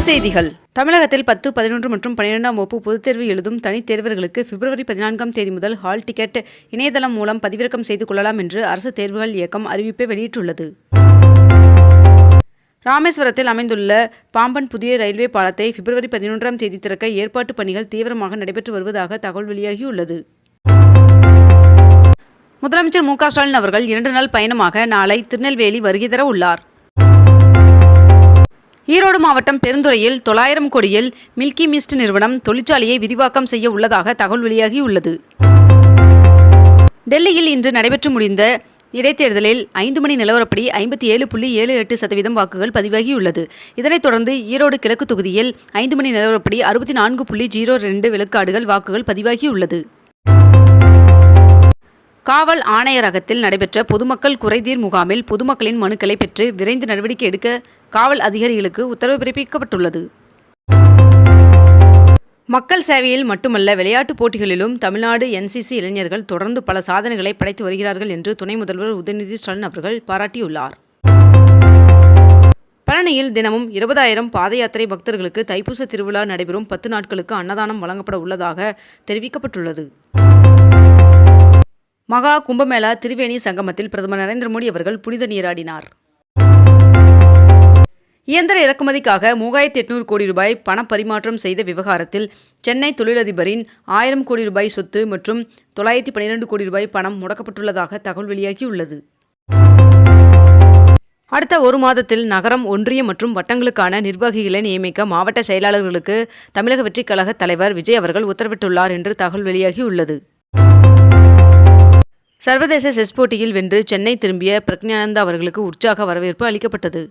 செய்திகள். தமிழகத்தில் 10, 11 மற்றும் 12ஆம் வகுப்பு பொதுத் தேர்வு எழுதும் தனித் தேர்வர்களுக்கு பிப்ரவரி 14ஆம் தேதி முதல் ஹால் டிக்கெட் இணையதளம் மூலம் பதிவிறக்கம் செய்து கொள்ளலாம் என்று அரசு தேர்வுகள் இயக்கம் அறிவிப்பை வெளியிட்டுள்ளது. ராமேஸ்வரத்தில் அமைந்துள்ள பாம்பன் புதிய ரயில்வே பாலத்தை பிப்ரவரி 11ஆம் தேதி திறக்க ஏற்பாட்டு பணிகள் தீவிரமாக நடைபெற்று வருவதாக தகவல் வெளியாகியுள்ளது. முதலமைச்சர் மு க ஸ்டாலின் அவர்கள் 2 நாள் பயணமாக நாளை திருநெல்வேலி வருகை தர உள்ளார். ஈரோடு மாவட்டம் பெருந்துறையில் 900 கோடியில் மில்கி மிஸ்ட் நிறுவனம் தொழிற்சாலையை விரிவாக்கம் செய்ய உள்ளதாக தகவல் வெளியாகியுள்ளது. டெல்லியில் இன்று நடைபெற்று முடிந்த இடைத்தேர்தலில் 5 மணி நிலவரப்படி 57.78% வாக்குகள் பதிவாகியுள்ளது. இதனைத் தொடர்ந்து ஈரோடு கிழக்கு தொகுதியில் 5 மணி நிலவரப்படி 64.02 விழுக்காடுகள் வாக்குகள் பதிவாகியுள்ளது. காவல் ஆணையரகத்தில் நடைபெற்ற பொதுமக்கள் குறைதீர் முகாமில் பொதுமக்களின் மனுக்களை பெற்று விரைந்து நடவடிக்கை எடுக்க காவல் அதிகாரிகளுக்கு உத்தரவு பிறப்பிக்கப்பட்டுள்ளது. மக்கள் சேவையில் மட்டுமல்ல, விளையாட்டுப் போட்டிகளிலும் தமிழ்நாடு NCC இளைஞர்கள் தொடர்ந்து பல சாதனைகளை படைத்து வருகிறார்கள் என்று துணை முதல்வர் உதயநிதி ஸ்டாலின் அவர்கள் பாராட்டியுள்ளார். பழனியில் தினமும் 20,000 பாத யாத்திரை பக்தர்களுக்கு தைப்பூச திருவிழா நடைபெறும் 10 நாட்களுக்கு அன்னதானம் வழங்கப்பட உள்ளதாக தெரிவிக்கப்பட்டுள்ளது. மகா கும்பமேளா திரிவேணி சங்கமத்தில் பிரதமர் நரேந்திர மோடி அவர்கள் புனித நீராடினார். இயந்திர இறக்குமதிக்காக 3800 கோடி ரூபாய் பண பரிமாற்றம் செய்த விவகாரத்தில் சென்னை தொழிலதிபரின் 1000 கோடி ரூபாய் சொத்து மற்றும் 912 கோடி ரூபாய் பணம் முடக்கப்பட்டுள்ளதாக தகவல் வெளியாகியுள்ளது. அடுத்த 1 மாதத்தில் நகரம், ஒன்றியம் மற்றும் வட்டங்களுக்கான நிர்வாகிகளை நியமிக்க மாவட்ட செயலாளர்களுக்கு தமிழக வெற்றிக் கழக தலைவர் விஜய் அவர்கள் உத்தரவிட்டுள்ளார் என்று தகவல் வெளியாகியுள்ளது. சர்வதேச செஸ் போட்டியில் வென்று சென்னை திரும்பிய பிரக்ஞானந்தா அவர்களுக்கு உற்சாக வரவேற்பு அளிக்கப்பட்டது.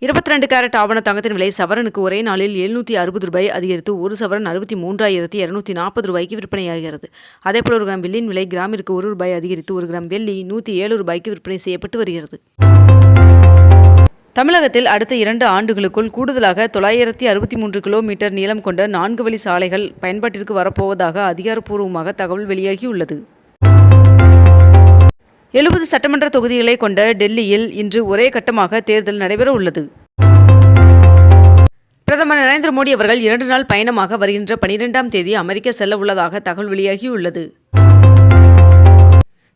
22 கேரட் ஆவண தங்கத்தின் விலை சவரனுக்கு ஒரே நாளில் 760 ரூபாய் அதிகரித்து 1 சவரன் 63,240 ரூபாய்க்கு விற்பனையாகிறது. அதேபோல் 1 கிராம் வெள்ளியின் விலை கிராமிற்கு 1 ரூபாய் அதிகரித்து 1 கிராம் வெள்ளி 107 ரூபாய்க்கு விற்பனை செய்யப்பட்டு வருகிறது. தமிழகத்தில் அடுத்த 2 ஆண்டுகளுக்குள் கூடுதலாக 963 கிலோமீட்டர் நீளம் கொண்ட 4 வழி சாலைகள் பயன்பாட்டிற்கு வரப்போவதாக அதிகாரப்பூர்வமாக தகவல் வெளியாகியுள்ளது. 70 சட்டமன்ற தொகுதிகளை கொண்ட டெல்லியில் இன்று ஒரே கட்டமாக தேர்தல் நடைபெற உள்ளது. பிரதமர் நரேந்திர மோடி அவர்கள் 2 நாள் பயணமாக வருகின்ற 12ஆம் தேதி அமெரிக்கா செல்ல உள்ளதாக தகவல் வெளியாகியுள்ளது.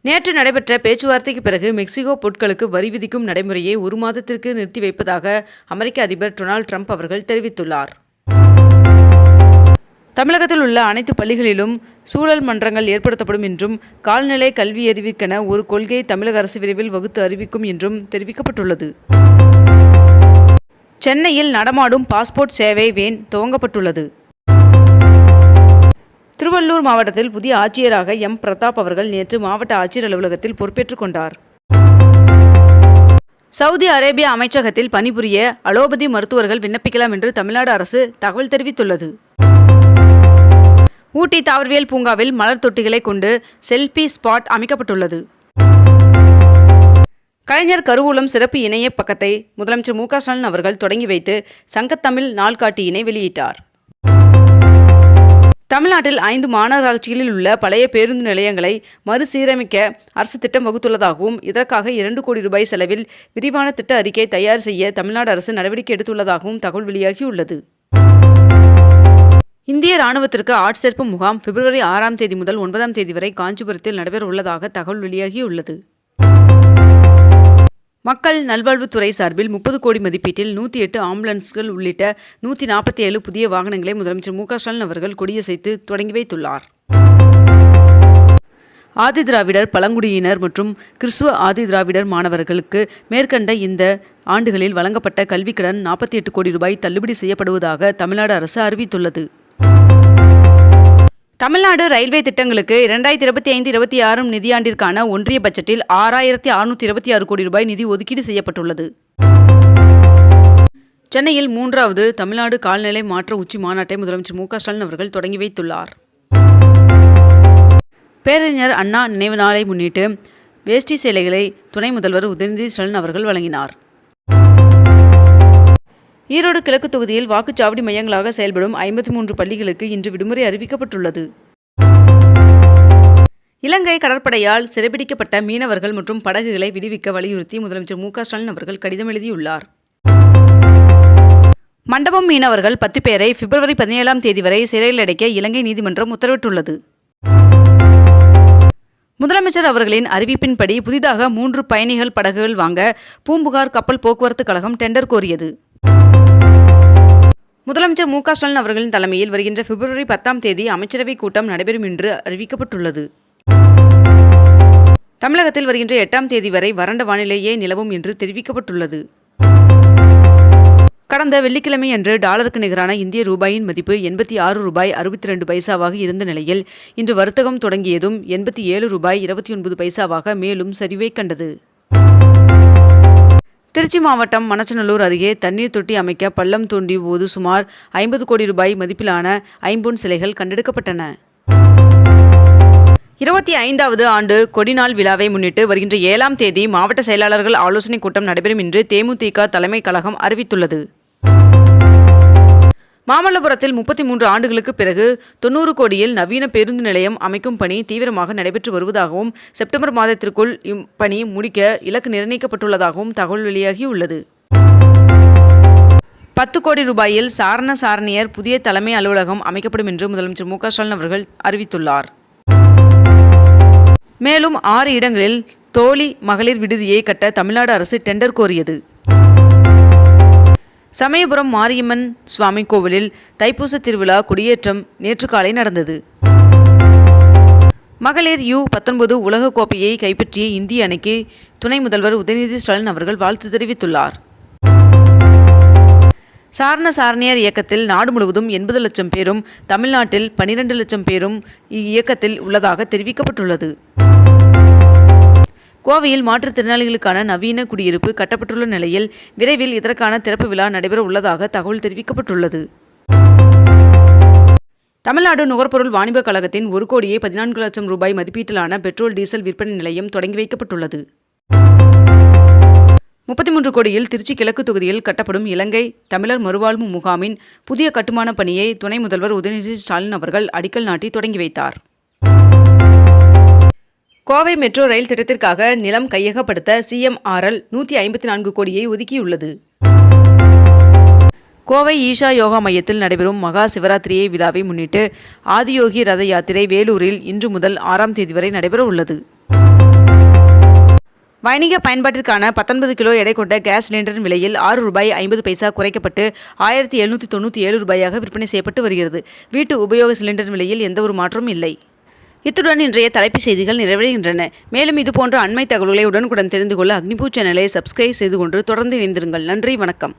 நேற்று நடைபெற்ற பேச்சுவார்த்தைக்கு பிறகு மெக்சிகோ பொருட்களுக்கு வரி விதிக்கும் நடைமுறையை 1 மாதத்திற்கு நிறுத்தி வைப்பதாக அமெரிக்க அதிபர் டொனால்ட் ட்ரம்ப் அவர்கள் தெரிவித்துள்ளார். தமிழகத்தில் உள்ள அனைத்து பள்ளிகளிலும் சூழல் மன்றங்கள் ஏற்படுத்தப்படும் என்றும் கால்நிலை கல்வியறிவிற்கென ஒரு கொள்கையை தமிழக அரசு விரைவில் வகுத்து அறிவிக்கும் என்றும் தெரிவிக்கப்பட்டுள்ளது. சென்னையில் நடமாடும் பாஸ்போர்ட் சேவை வேன் துவங்கப்பட்டுள்ளது. திருவள்ளூர் மாவட்டத்தில் புதிய ஆட்சியராக M. பிரதாப் அவர்கள் நேற்று மாவட்ட ஆட்சியர் அலுவலகத்தில் பொறுப்பேற்றுக் கொண்டார். சவுதி அரேபியா அமைச்சகத்தில் பணிபுரிய அலோபதி மருத்துவர்கள் விண்ணப்பிக்கலாம் என்று தமிழ்நாடு அரசு தகவல் தெரிவித்துள்ளது. ஊட்டி தாவரவியல் பூங்காவில் மலர் தொட்டிகளை கொண்டு செல்பி ஸ்பாட் அமைக்கப்பட்டுள்ளது. கலைஞர் கருவூலம் சிறப்பு இணைய பக்கத்தை முதலமைச்சர் மு க ஸ்டாலின் அவர்கள் தொடங்கி வைத்து சங்கத்தமிழ் நாள்காட்டியினை வெளியிட்டார். தமிழ்நாட்டில் 5 மாநகராட்சிகளில் உள்ள பழைய பேருந்து நிலையங்களை மறுசீரமைக்க அரசு திட்டம் வகுத்துள்ளதாகவும் இதற்காக 2 கோடி ரூபாய் செலவில் விரிவான திட்ட அறிக்கை தயார் செய்ய தமிழ்நாடு அரசு நடவடிக்கை எடுத்துள்ளதாகவும் தகவல் வெளியாகியுள்ளது. இந்திய ராணுவத்திற்கு ஆட்சேர்ப்பு முகாம் பிப்ரவரி 6ஆம் தேதி முதல் 9ஆம் தேதி வரை காஞ்சிபுரத்தில் நடைபெற உள்ளதாக தகவல் வெளியாகியுள்ளது. மக்கள் நல்வாழ்வுத்துறை சார்பில் 30 கோடி மதிப்பீட்டில் 108 ஆம்புலன்ஸ்கள் உள்ளிட்ட 147 புதிய வாகனங்களை முதலமைச்சர் மு க ஸ்டாலின் அவர்கள் கொடியசைத்து தொடங்கி வைத்துள்ளார். ஆதிதிராவிடர், பழங்குடியினர் மற்றும் கிறிஸ்துவ ஆதிதிராவிடர் மாணவர்களுக்கு மேற்கண்ட இந்த ஆண்டுகளில் வழங்கப்பட்ட கல்விக்கடன் 48 கோடி ரூபாய் தள்ளுபடி செய்யப்படுவதாக தமிழ்நாடு அரசு அறிவித்துள்ளது. தமிழ்நாடு ரயில்வே திட்டங்களுக்கு 2025-26 நிதியாண்டிற்கான ஒன்றிய பட்ஜெட்டில் 6,626 கோடி ரூபாய் நிதி ஒதுக்கீடு செய்யப்பட்டுள்ளது. சென்னையில் 3வது தமிழ்நாடு கால்நிலை மாற்ற உச்சி மாநாட்டை முதலமைச்சர் மு க ஸ்டாலின் அவர்கள் தொடங்கி வைத்துள்ளார். பேரறிஞர் அண்ணா நினைவு நாளை முன்னிட்டு வேஷ்டி சேலைகளை துணை முதல்வர் உதயநிதி ஸ்டாலின் அவர்கள் வழங்கினார். ஈரோடு கிழக்கு தொகுதியில் வாக்குச்சாவடி மையங்களாக செயல்படும் 53 பள்ளிகளுக்கு இன்று விடுமுறை அறிவிக்கப்பட்டுள்ளது. இலங்கை கடற்படையால் சிறைபிடிக்கப்பட்ட மீனவர்கள் மற்றும் படகுகளை விடுவிக்க வலியுறுத்தி முதலமைச்சர் மு க ஸ்டாலின் அவர்கள் கடிதம் எழுதியுள்ளார். மண்டபம் மீனவர்கள் 10 பேரை பிப்ரவரி 17ஆம் தேதி வரை சிறையில் அடைக்க இலங்கை நீதிமன்றம் உத்தரவிட்டுள்ளது. முதலமைச்சர் அவர்களின் அறிவிப்பின்படி புதிதாக 3 பயணிகள் படகுகள் வாங்க பூம்புகார் கப்பல் போக்குவரத்து கழகம் டெண்டர் கோரியது. முதலமைச்சர் மு.க. ஸ்டாலின் அவர்களின் தலைமையில் வருகின்ற பிப்ரவரி 10ஆம் தேதி அமைச்சரவை கூட்டம் நடைபெறும் என்று அறிவிக்கப்பட்டுள்ளது. தமிழகத்தில் வருகின்ற 8ஆம் தேதி வரை வறண்ட வானிலையே நிலவும் என்று தெரிவிக்கப்பட்டுள்ளது. கடந்த வெள்ளிக்கிழமையன்று டாலருக்கு நிகரான இந்திய ரூபாயின் மதிப்பு 86 ரூபாய் 62 பைசாவாக இருந்த நிலையில் இன்று வர்த்தகம் தொடங்கியதும் 87 ரூபாய் 29 பைசாவாக மேலும் சரிவை கண்டது. திருச்சி மாவட்டம் மணச்சநல்லூர் அருகே தண்ணீர் தொட்டி அமைக்க பள்ளம் தோண்டிய போது சுமார் 50 கோடி ரூபாய் மதிப்பிலான ஐம்பொன் சிலைகள் கண்டெடுக்கப்பட்டன. 25வது ஆண்டு கொடிநாள் விழாவை முன்னிட்டு வருகின்ற 7ஆம் தேதி மாவட்ட செயலாளர்கள் ஆலோசனைக் கூட்டம் நடைபெறும் என்று தேமுதிக தலைமை கழகம் அறிவித்துள்ளது. மாமல்லபுரத்தில் 33 ஆண்டுகளுக்கு பிறகு 90 கோடியில் நவீன பேருந்து நிலையம் அமைக்கும் பணி தீவிரமாக நடைபெற்று வருவதாகவும் செப்டம்பர் மாதத்திற்குள் இப்பணி முடிக்க இலக்கு நிர்ணயிக்கப்பட்டுள்ளதாகவும் தகவல் வெளியாகியுள்ளது. 10 கோடி ரூபாயில் சாரணசாரணியர் புதிய தலைமை அலுவலகம் அமைக்கப்படும் என்று முதலமைச்சர் மு.க. ஸ்டாலின் அவர்கள் அறிவித்துள்ளார். மேலும் 6 இடங்களில் தோழி மகளிர் விடுதியை கட்ட தமிழ்நாடு அரசு டெண்டர் கோரியது. சமயபுரம் மாரியம்மன் சுவாமி கோவிலில் தைப்பூச திருவிழா கொடியேற்றம் நேற்று காலை நடந்தது. மகளிர் U19 உலகக் கோப்பையை கைப்பற்றிய இந்திய அணிக்கு துணை முதல்வர் உதயநிதி ஸ்டாலின் அவர்கள் வாழ்த்து தெரிவித்துள்ளார். சாரணசாரணியர் இயக்கத்தில் நாடு முழுவதும் 80 லட்சம் பேரும் தமிழ்நாட்டில் 12 லட்சம் பேரும் இயக்கத்தில் உள்ளதாக தெரிவிக்கப்பட்டுள்ளது. கோவையில் மாற்றுத்திறனாளிகளுக்கான நவீன குடியிருப்பு கட்டப்பட்டுள்ள நிலையில் விரைவில் இதற்கான திறப்பு விழா நடைபெற உள்ளதாக தகவல் தெரிவிக்கப்பட்டுள்ளது. தமிழ்நாடு நுகர்பொருள் வாணிபக் கழகத்தின் 1 கோடியே 14 லட்சம் ரூபாய் மதிப்பீட்டிலான பெட்ரோல் டீசல் விற்பனை நிலையம் தொடங்கி வைக்கப்பட்டுள்ளது. 33 கோடியில் திருச்சி கிழக்கு தொகுதியில் கட்டப்படும் இலங்கை தமிழர் மறுவாழ்வு முகாமின் புதிய கட்டுமான பணியை துணை முதல்வர் உதயநிதி ஸ்டாலின் அவர்கள் அடிக்கல் நாட்டி தொடங்கி வைத்தார். கோவை மெட்ரோ ரயில் திட்டத்திற்காக நிலம் கையகப்படுத்த CMRL 154 கோடியை ஒதுக்கியுள்ளது. கோவை ஈஷா யோகா மையத்தில் நடைபெறும் மகா சிவராத்திரியை விழாவை முன்னிட்டு ஆதியோகி ரத யாத்திரை வேலூரில் இன்று முதல் 6ஆம் தேதி வரை நடைபெற உள்ளது. வணிக பயன்பாட்டிற்கான 19 கிலோ எடை கொண்ட கேஸ் சிலிண்டரின் விலையில் 6 ரூபாய் 50 பைசா குறைக்கப்பட்டு 1797 ரூபாயாக விற்பனை செய்யப்பட்டு வருகிறது. வீட்டு உபயோக சிலிண்டரின் விலையில் எந்த ஒரு மாற்றமும் இல்லை. இத்துடன் இன்றைய தலைப்புச் செய்திகள் நிறைவடைகின்றன. மேலும் இதுபோன்ற அண்மை தகவல்களை உடனுக்குடன் தெரிந்து கொள்ள அக்னிபூ சேனலை சப்ஸ்கிரைப் செய்து கொண்டு தொடர்ந்து இணைந்திருங்கள். நன்றி, வணக்கம்.